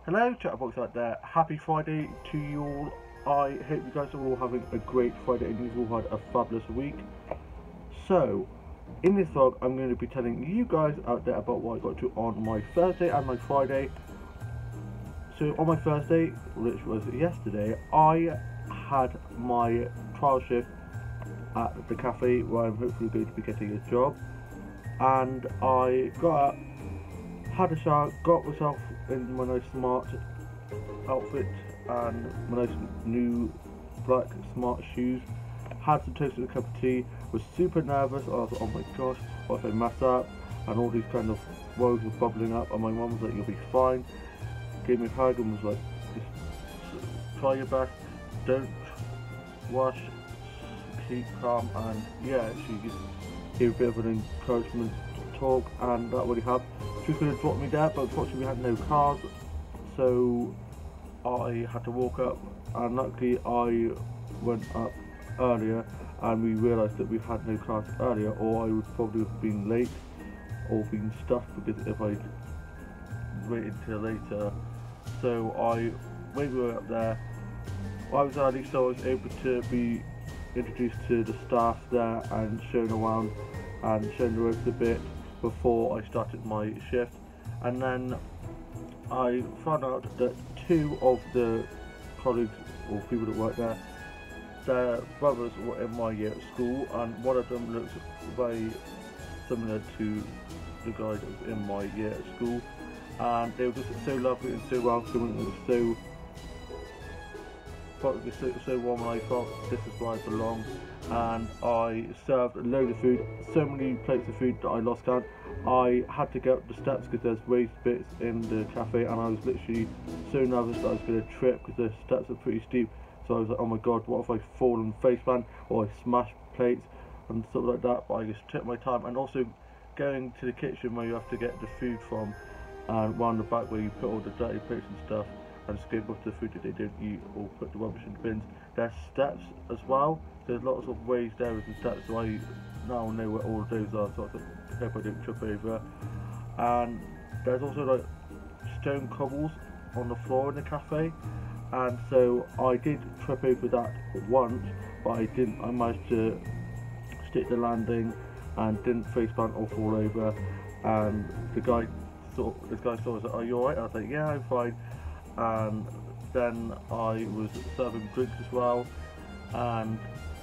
Hello, chatterbox out there. Happy Friday to you all. I hope you guys are all having a great Friday and you've all had a fabulous week. So, in this vlog, I'm going to be telling you guys out there about what I got to on my Thursday and my Friday. So, on my Thursday, which was yesterday, I had my trial shift at the cafe where I'm hopefully going to be getting a job. And I got up, had a shower, got myself in my nice smart outfit and my nice new black smart shoes, had some toast and a cup of tea, was super nervous. I was like, oh my gosh, what if I mess up? And all these kind of woes were bubbling up, and my mum was like, you'll be fine. Gave me a hug and was like, just try your best, don't rush, keep calm. And yeah, she just gave a bit of an encouragement talk, and that really helped. She was going to drop me there, but unfortunately we had no cars, so I had to walk up, and luckily I went up earlier and we realised that we had no cars earlier, or I would probably have been late or been stuffed, because if I waited till later. So when we were up there, I was early, so I was able to be introduced to the staff there and shown around and shown the ropes a bit before I started my shift. And then I found out that two of the colleagues or people that work there, their brothers were in my year at school, and one of them looks very similar to the guy that was in my year at school, and they were just so lovely and so welcoming. It was so warm, and I thought this is where I belong. And I served a load of food, so many plates of food that I lost count. I had to go up the steps because there's raised bits in the cafe, and I was literally so nervous that I was going to trip because the steps are pretty steep. So I was like, oh my god, what if I fall and face plant, or I smash plates and stuff like that. But I just took my time, and also going to the kitchen where you have to get the food from, and round the back where you put all the dirty plates and stuff and scrape off the food that they don't eat or put the rubbish in the bins. There's steps as well. There's lots of raised areas and steps, so I now know where all of those are, so I hope I don't trip over. And there's also like stone cobbles on the floor in the cafe, and so I did trip over that once, but I didn't. I managed to stick the landing and didn't face plant or fall over. And this guy saw us like, are you alright? I was like, yeah, I'm fine. And then I was serving drinks as well, and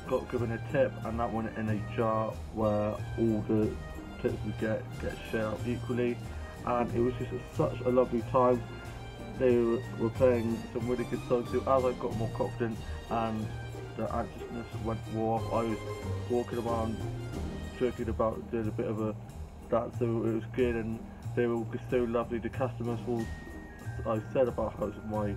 got given a tip, and that went in a jar where all the tips would get shared out equally. And it was just such a lovely time. They were playing some really good songs. So as I got more confident and the anxiousness wore off, I was walking around joking about doing a bit of a dance, so it was good. And they were just so lovely. The customers all, I said about how it was my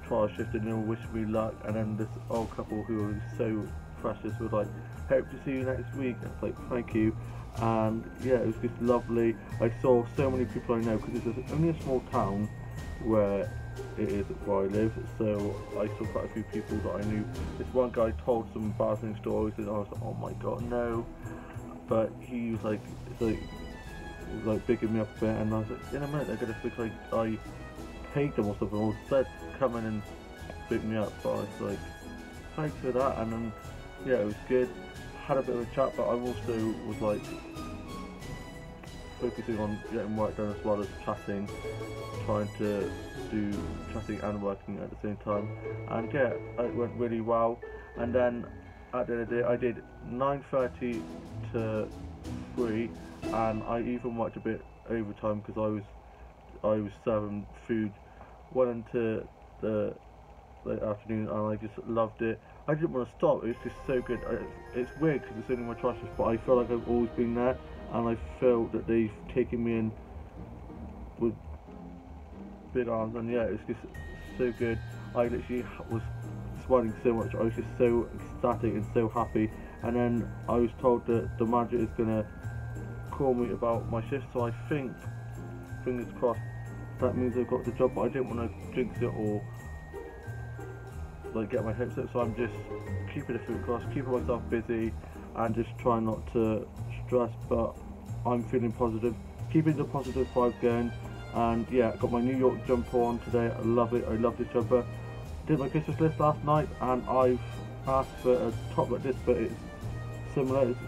trial shift, and they all wished me luck. And then this old couple who were so precious was like, hope to see you next week. I was like, thank you. And yeah, it was just lovely. I saw so many people I know, because it's only a small town where it is where I live, so I saw quite a few people that I knew. This one guy told some embarrassing stories, and I was like, oh my god, no. But he was like, bigging me up a bit, and I was like, in a minute they're gonna think like I paid them or something, or said come in and pick me up. But I was like, thanks for that. And then yeah, it was good. Had a bit of a chat, but I also was like focusing on getting work done as well as chatting, trying to do chatting and working at the same time. And yeah, it went really well. And then at the end of the day, I did 9:30 to 3, and I even worked a bit overtime because I was serving food well into the late afternoon, and I just loved it. I didn't want to stop. It was just so good. It's weird because it's only my trial shift, but I feel like I've always been there, and I feel that they've taken me in with big arms. And yeah, it's just so good. I literally was smiling so much. I was just so ecstatic and so happy. And then I was told that the manager is gonna call me about my shift, so I think, fingers crossed, that means I've got the job. But I didn't want to jinx it or like get my hopes up, so I'm just keeping the foot crossed, keeping myself busy, and just trying not to stress. But I'm feeling positive, keeping the positive vibe going, And yeah, got my New York jumper on today. I love it. I love this jumper. Did my Christmas list last night, and I've asked for a top like this, but it's similar. It's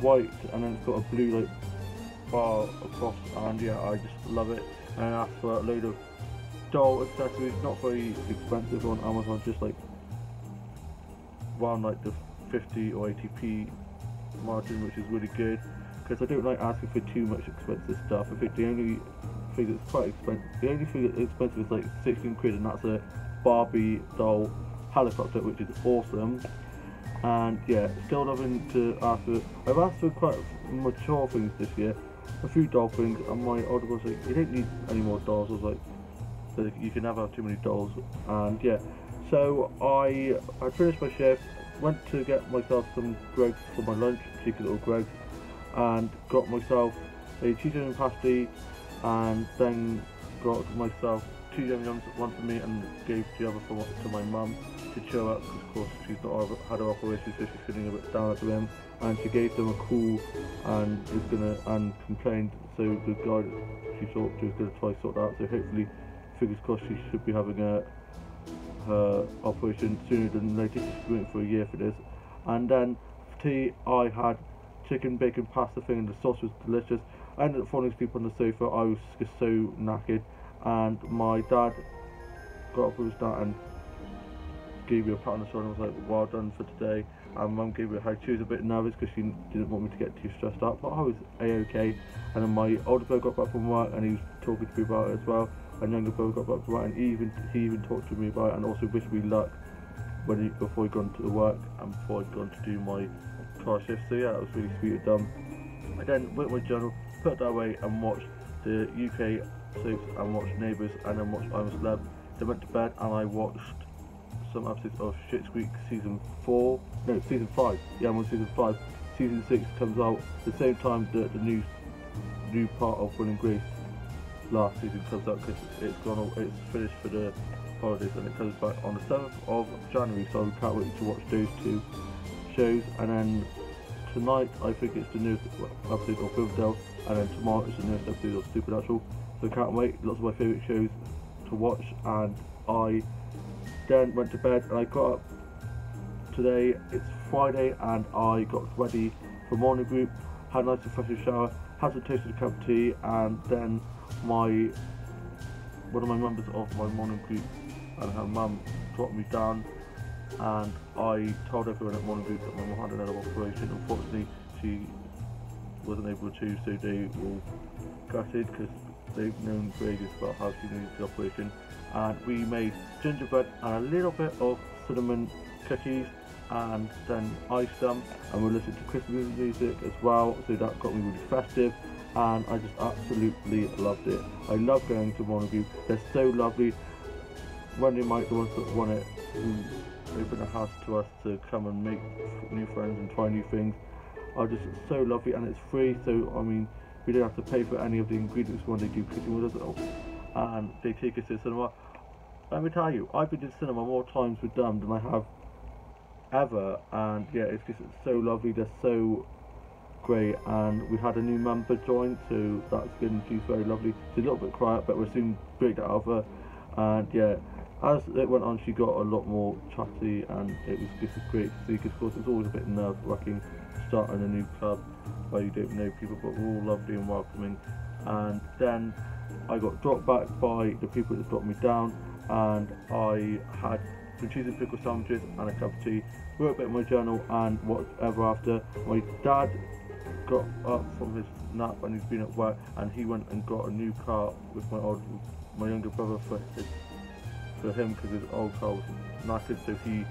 white, and then it's got a blue like bar across, and yeah, I just love it. And I asked for a load of doll accessories, not very expensive on Amazon, just like around like the 50 or 80p margin, which is really good, because I don't like asking for too much expensive stuff. I think the only thing that's quite expensive, the only thing that's expensive is like 16 quid, and that's a Barbie doll helicopter, which is awesome. And yeah, still loving to ask for, I've asked for quite mature things this year, a few doll things, and my older brother's like, you don't need any more dolls. I was like, so you can never have too many dolls. And yeah, so I finished my shift, went to get myself some grapes for my lunch, cheeky little grapes, and got myself a cheese onion pasty, and then got myself 2 yum yums, one for me, and gave the other to my mum to chill out, because of course she's not had her operation, so she's feeling a bit down at the rim, and she gave them a call and complained, so the guy that she thought she was going to try to sort that out, so hopefully, fingers crossed, she should be having her operation sooner than later. She's been waiting for a year for this. And then for tea, I had chicken bacon pasta thing, and the sauce was delicious. I ended up falling asleep on the sofa. I was just so knackered, and my dad got up with his dad and gave me a pat on the shoulder and was like, well done for today. And mum gave me a hug. She was a bit nervous because she didn't want me to get too stressed out, but I was a-okay. And then my older brother got back from work, and he was talking to me about it as well. And younger brother got back from work, and he even talked to me about it, and also wished me luck before he'd gone to work and before I'd gone to do my car shift. So yeah, that was really sweet of them. I then went to my journal, put that away, and watched the UK soaps, and watched Neighbours, and then watched I'm a Celeb. Then went to bed, and I watched some episodes of Shit's Creek season 5. Yeah, I'm on season 5. Season 6 comes out the same time that the new part of Will and Grace last season comes out, because it's finished for the holidays, and it comes back on the 7th of January, so I can't wait to watch those 2 shows. And then tonight I think it's the newest episode of Riverdale, and then tomorrow it's the newest episode of Supernatural, so I can't wait. Lots of my favourite shows to watch. And I then went to bed, and I got up today, it's Friday, and I got ready for morning group, had a nice refreshing shower, had some toasted cup of tea, and then one of my members of my morning group and her mum brought me down, and I told everyone at morning group that my mum had another operation. Unfortunately, she wasn't able to, so they were gutted, because they've known for ages about how she needed the operation. And we made gingerbread and a little bit of cinnamon cookies, and then iced them, and we listened to Christmas music as well, so that got me really festive, and I just absolutely loved it. I love going to morning group. They're so lovely. Wendy and Mike, the ones that run it, who open a house to us to come and make new friends and try new things, are just so lovely, and it's free, so I mean, we don't have to pay for any of the ingredients when they do cooking with us, and they take us to the cinema. Let me tell you, I've been to the cinema more times with them than I have ever, and yeah, it's just so lovely. They're so great, and we had a new member join, so that's good, and she's very lovely. She's a little bit quiet, but we'll soon break that out of her. And yeah, as it went on, she got a lot more chatty, and it was just great to see, because of course it's always a bit nerve-wracking starting a new club where you don't know people, but we're all lovely and welcoming. And then I got dropped back by the people that dropped me down, and I had some cheese and pickle sandwiches and a cup of tea, wrote a bit in my journal, and whatever after. My dad got up from his nap, and he's been at work, and he went and got a new car with my younger brother for him, because his old car was knackered, so he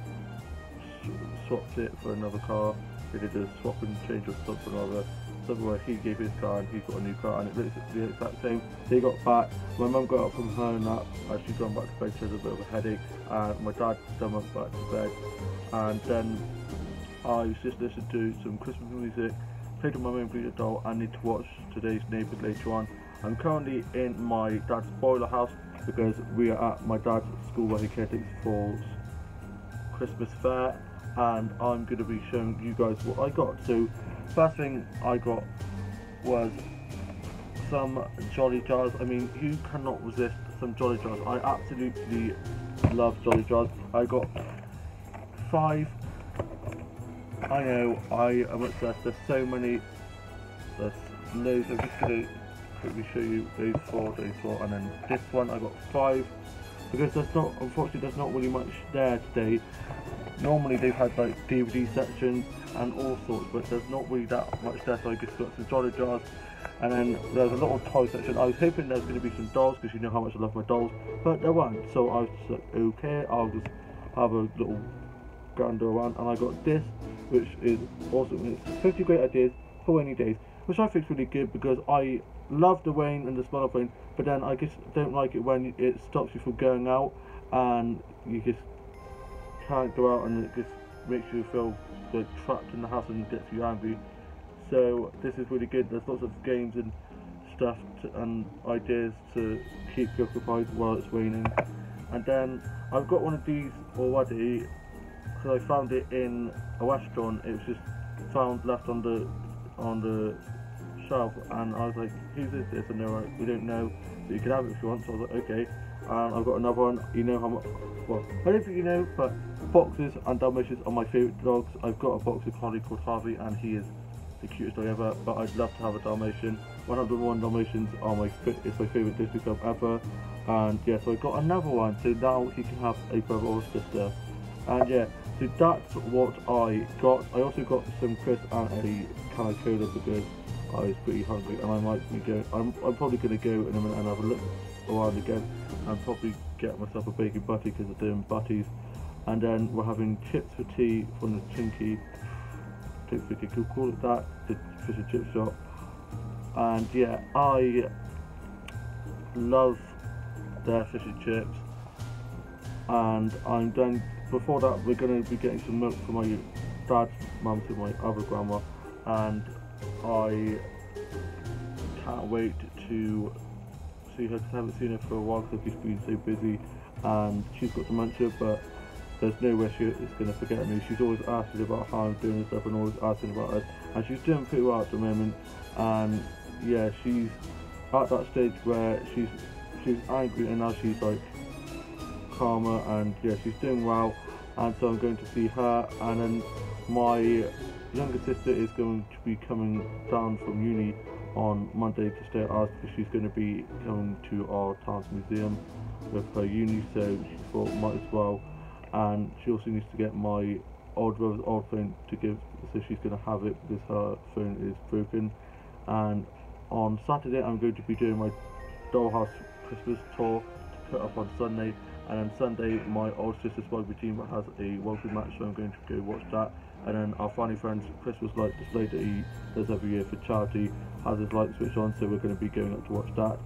swapped it for another car. They did a swap and change or something or other. Somewhere he gave his car and he got a new car, and it looks the exact same. They got back, my mum got up from her nap, and she'd gone back to bed. She had a bit of a headache, and my dad then went back to bed, and then I just listened to some Christmas music, played with my main breeder doll. I need to watch today's Neighbours later on. I'm currently in my dad's boiler house, because we are at my dad's school where he caretakes for Christmas fair, and I'm going to be showing you guys what I got. So first thing I got was some Jolly Jars. I mean, who cannot resist some Jolly Jars? I absolutely love Jolly Jars. I got 5. I know, I am obsessed. There's so many. There's loads. I'm just going to quickly show you those 4, and then this one I got 5. Because unfortunately there's not really much there today. Normally they've had like DVD sections and all sorts, but there's not really that much there, so I just got some Jolly Jars. And then there's a little toy section. I was hoping there was going to be some dolls, because you know how much I love my dolls, but there weren't. So I was just like, okay, I'll just have a little gander around, and I got this, which is awesome. It's 50 great ideas for rainy days, which I think is really good, because I love the rain and the smell of rain, but then I just don't like it when it stops you from going out, and you just can't go out, and it just makes you feel like trapped in the house and gets you angry. So this is really good. There's lots of games and stuff and ideas to keep you occupied while it's raining. And then I've got one of these already, because I found it in a restaurant. It was just found left on the shelf, and I was like, whose is this? And they were like, we don't know, but you can have it if you want. So I was like, okay. And I've got another one. You know how much, well, I don't think you know, but boxers and Dalmatians are my favourite dogs. I've got a boxer collie called Harvey, and he is the cutest dog ever, but I'd love to have a Dalmatian. 101 Dalmatians are my favourite Disney club ever. And yeah, so I got another one, so now he can have a brother or sister. And yeah, so that's what I got. I also got some crisps and a can of cola, because I was pretty hungry, and I might be going. I'm probably going to go in a minute and have a look around again, and probably get myself a bacon butty, because they're doing butties. And then we're having chips for tea from the Chinky. I don't think I could call it that, the fish and chip shop. And yeah, I love their fish and chips. And I'm then, before that, we're going to be getting some milk from my dad's mum to my other grandma, and I can't wait to see her, because I haven't seen her for a while, because she's been so busy, and she's got dementia, but there's no way she is going to forget me. She's always asking about how I'm doing and stuff, and always asking about us, and she's doing pretty well at the moment. And yeah, she's at that stage where she's angry, and now she's like calmer, and yeah, she's doing well. And so I'm going to see her, and then my younger sister is going to be coming down from uni on Monday to stay at ours, because she's going to be coming to our town's museum with her uni, so she thought might as well. And she also needs to get my old brother's old phone to give, so she's going to have it, because her phone is broken. And on Saturday I'm going to be doing my dollhouse Christmas tour to put up on Sunday, and then Sunday my old sister's rugby team has a rugby match, so I'm going to go watch that. And then our Funny Friends Christmas light display that he does every year for charity has his light switch on, so we're going to be going up to watch that.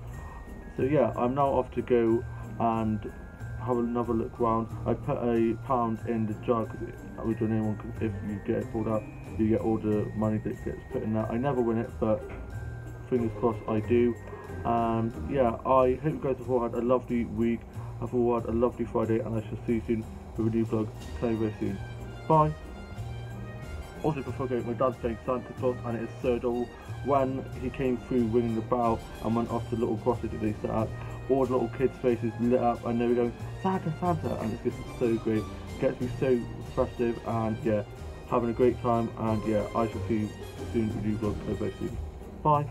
So yeah, I'm now off to go and have another look round. I put £1 in the jar, because with your name on, cause if you get it pulled out, you get all the money that gets put in that. I never win it, but fingers crossed I do. And yeah, I hope you guys have all had a lovely week, have all had a lovely Friday, and I shall see you soon with a new vlog very, very soon. Bye. Also, before I go, my dad's playing Santa Claus, and it is so adorable. When he came through ringing the bell and went off the little grotto that they set up, all the little kids' faces lit up, and they were going, Santa, Santa, and it's just so great. It gets me so festive, and yeah, having a great time. And yeah, I shall see you soon with a new vlog very, very soon. Bye.